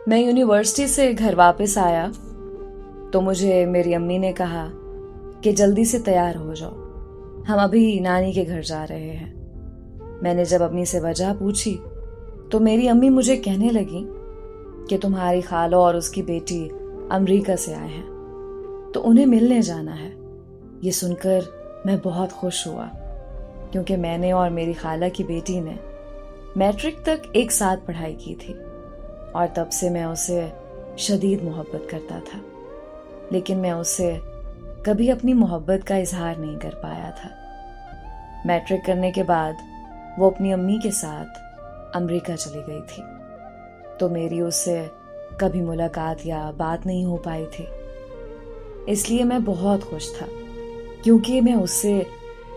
मैं यूनिवर्सिटी से घर वापस आया तो मुझे मेरी अम्मी ने कहा कि जल्दी से तैयार हो जाओ, हम अभी नानी के घर जा रहे हैं। मैंने जब अम्मी से वजह पूछी तो मेरी अम्मी मुझे कहने लगी कि तुम्हारी खाला और उसकी बेटी अमेरिका से आए हैं तो उन्हें मिलने जाना है। ये सुनकर मैं बहुत खुश हुआ क्योंकि मैंने और मेरी खाला की बेटी ने मैट्रिक तक एक साथ पढ़ाई की थी और तब से मैं उसे शदीद मोहब्बत करता था, लेकिन मैं उससे कभी अपनी मोहब्बत का इजहार नहीं कर पाया था। मैट्रिक करने के बाद वो अपनी अम्मी के साथ अमेरिका चली गई थी तो मेरी उससे कभी मुलाकात या बात नहीं हो पाई थी। इसलिए मैं बहुत खुश था क्योंकि मैं उससे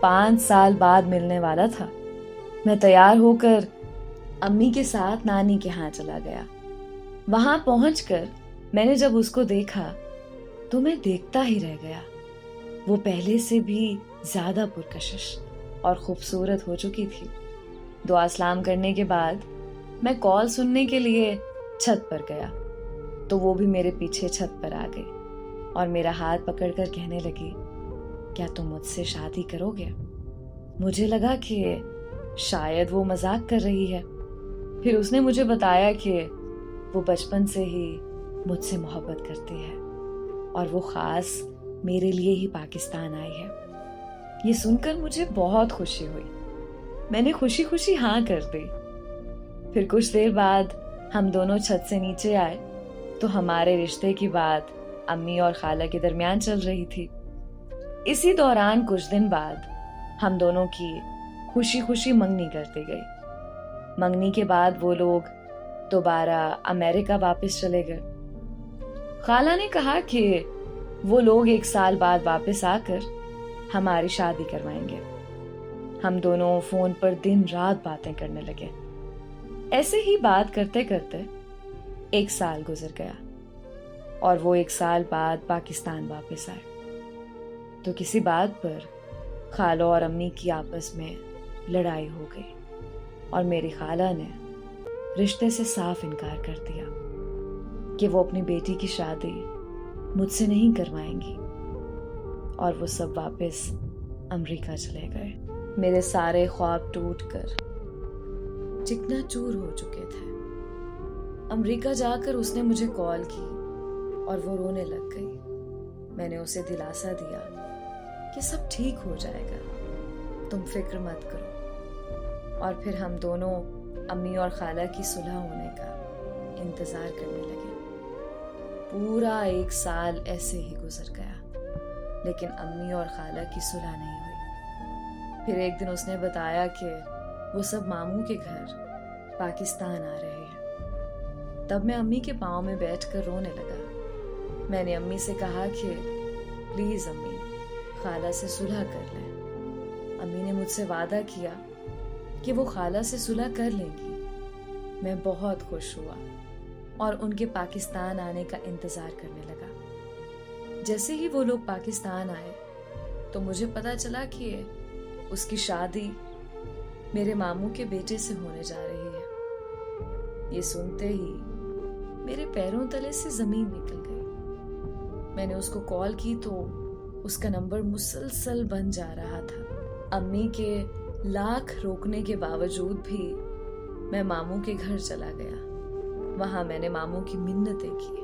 5 साल बाद मिलने वाला था। मैं तैयार होकर अम्मी के साथ नानी के यहाँ चला गया। वहां पहुंचकर मैंने जब उसको देखा तो मैं देखता ही रह गया। वो पहले से भी ज्यादा पुरकशिश और खूबसूरत हो चुकी थी। दुआ सलाम करने के बाद मैं कॉल सुनने के लिए छत पर गया तो वो भी मेरे पीछे छत पर आ गई और मेरा हाथ पकड़कर कहने लगी, क्या तुम मुझसे शादी करोगे? मुझे लगा कि शायद वो मजाक कर रही है। फिर उसने मुझे बताया कि वो बचपन से ही मुझसे मोहब्बत करती है और वो खास मेरे लिए ही पाकिस्तान आई है। ये सुनकर मुझे बहुत खुशी हुई। मैंने खुशी खुशी हाँ कर दी। फिर कुछ देर बाद हम दोनों छत से नीचे आए तो हमारे रिश्ते की बात अम्मी और खाला के दरमियान चल रही थी। इसी दौरान कुछ दिन बाद हम दोनों की खुशी खुशी मंगनी करती गई। मंगनी के बाद वो लोग दोबारा अमेरिका वापस चले गए। खाला ने कहा कि वो लोग 1 साल बाद वापस आकर हमारी शादी करवाएंगे। हम दोनों फोन पर दिन रात बातें करने लगे। ऐसे ही बात करते करते 1 साल गुजर गया और वो 1 साल बाद पाकिस्तान वापस आए तो किसी बात पर खाला और अम्मी की आपस में लड़ाई हो गई और मेरी खाला ने रिश्ते से साफ इनकार कर दिया कि वो अपनी बेटी की शादी मुझसे नहीं करवाएंगी और वो सब वापस अमेरिका चले गए। मेरे सारे ख्वाब टूटकर चिकनाचूर हो चुके थे। अमेरिका जाकर उसने मुझे कॉल की और वो रोने लग गई। मैंने उसे दिलासा दिया कि सब ठीक हो जाएगा, तुम फिक्र मत करो। और फिर हम दोनों अम्मी और खाला की सुलह होने का इंतजार करने लगे। पूरा 1 साल ऐसे ही गुजर गया लेकिन अम्मी और खाला की सुलह नहीं हुई। फिर एक दिन उसने बताया कि वो सब मामू के घर पाकिस्तान आ रहे हैं। तब मैं अम्मी के पाँव में बैठकर रोने लगा। मैंने अम्मी से कहा कि प्लीज अम्मी, खाला से सुलह कर लें। अम्मी ने मुझसे वादा किया कि वो खाला से सुलह कर लेंगी। मैं बहुत खुश हुआ और उनके पाकिस्तान आने का इंतजार करने लगा। जैसे ही वो लोग पाकिस्तान आए तो मुझे पता चला कि उसकी शादी मेरे मामू के बेटे से होने जा रही है। ये सुनते ही मेरे पैरों तले से जमीन निकल गई। मैंने उसको कॉल की तो उसका नंबर मुसलसल बन जा रहा था। अम्मी के लाख रोकने के बावजूद भी मैं मामू के घर चला गया। वहां मैंने मामू की मिन्नतें की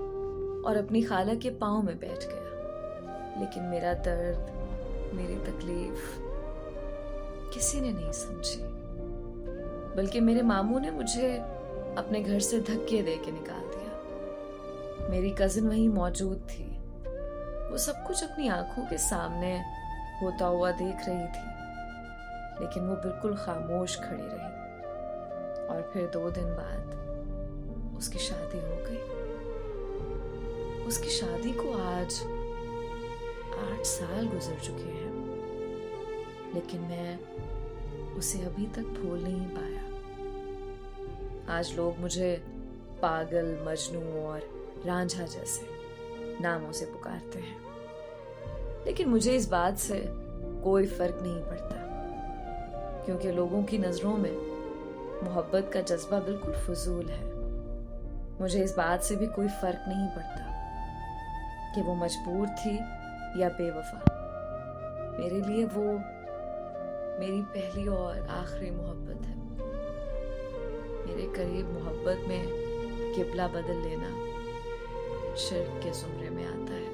और अपनी खाला के पाँव में बैठ गया। लेकिन मेरा दर्द, मेरी तकलीफ किसी ने नहीं समझी, बल्कि मेरे मामू ने मुझे अपने घर से धक्के दे के निकाल दिया। मेरी कजिन वहीं मौजूद थी। वो सब कुछ अपनी आंखों के सामने होता हुआ देख रही थी, लेकिन वो बिल्कुल खामोश खड़ी रही। और फिर 2 दिन बाद उसकी शादी हो गई। उसकी शादी को आज 8 साल गुजर चुके हैं, लेकिन मैं उसे अभी तक भूल नहीं पाया। आज लोग मुझे पागल, मजनू और रांझा जैसे नामों से पुकारते हैं, लेकिन मुझे इस बात से कोई फर्क नहीं पड़ता क्योंकि लोगों की नजरों में मोहब्बत का जज्बा बिल्कुल फजूल है। मुझे इस बात से भी कोई फर्क नहीं पड़ता कि वो मजबूर थी या बेवफा। मेरे लिए वो मेरी पहली और आखिरी मोहब्बत है। मेरे करीब मोहब्बत में किबला बदल लेना शिर्क के जुमरे में आता है।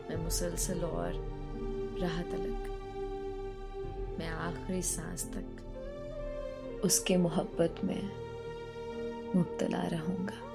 मैं मुसलसल और राह तलक, मैं आखिरी सांस तक उसके मोहब्बत में मुब्तला रहूंगा।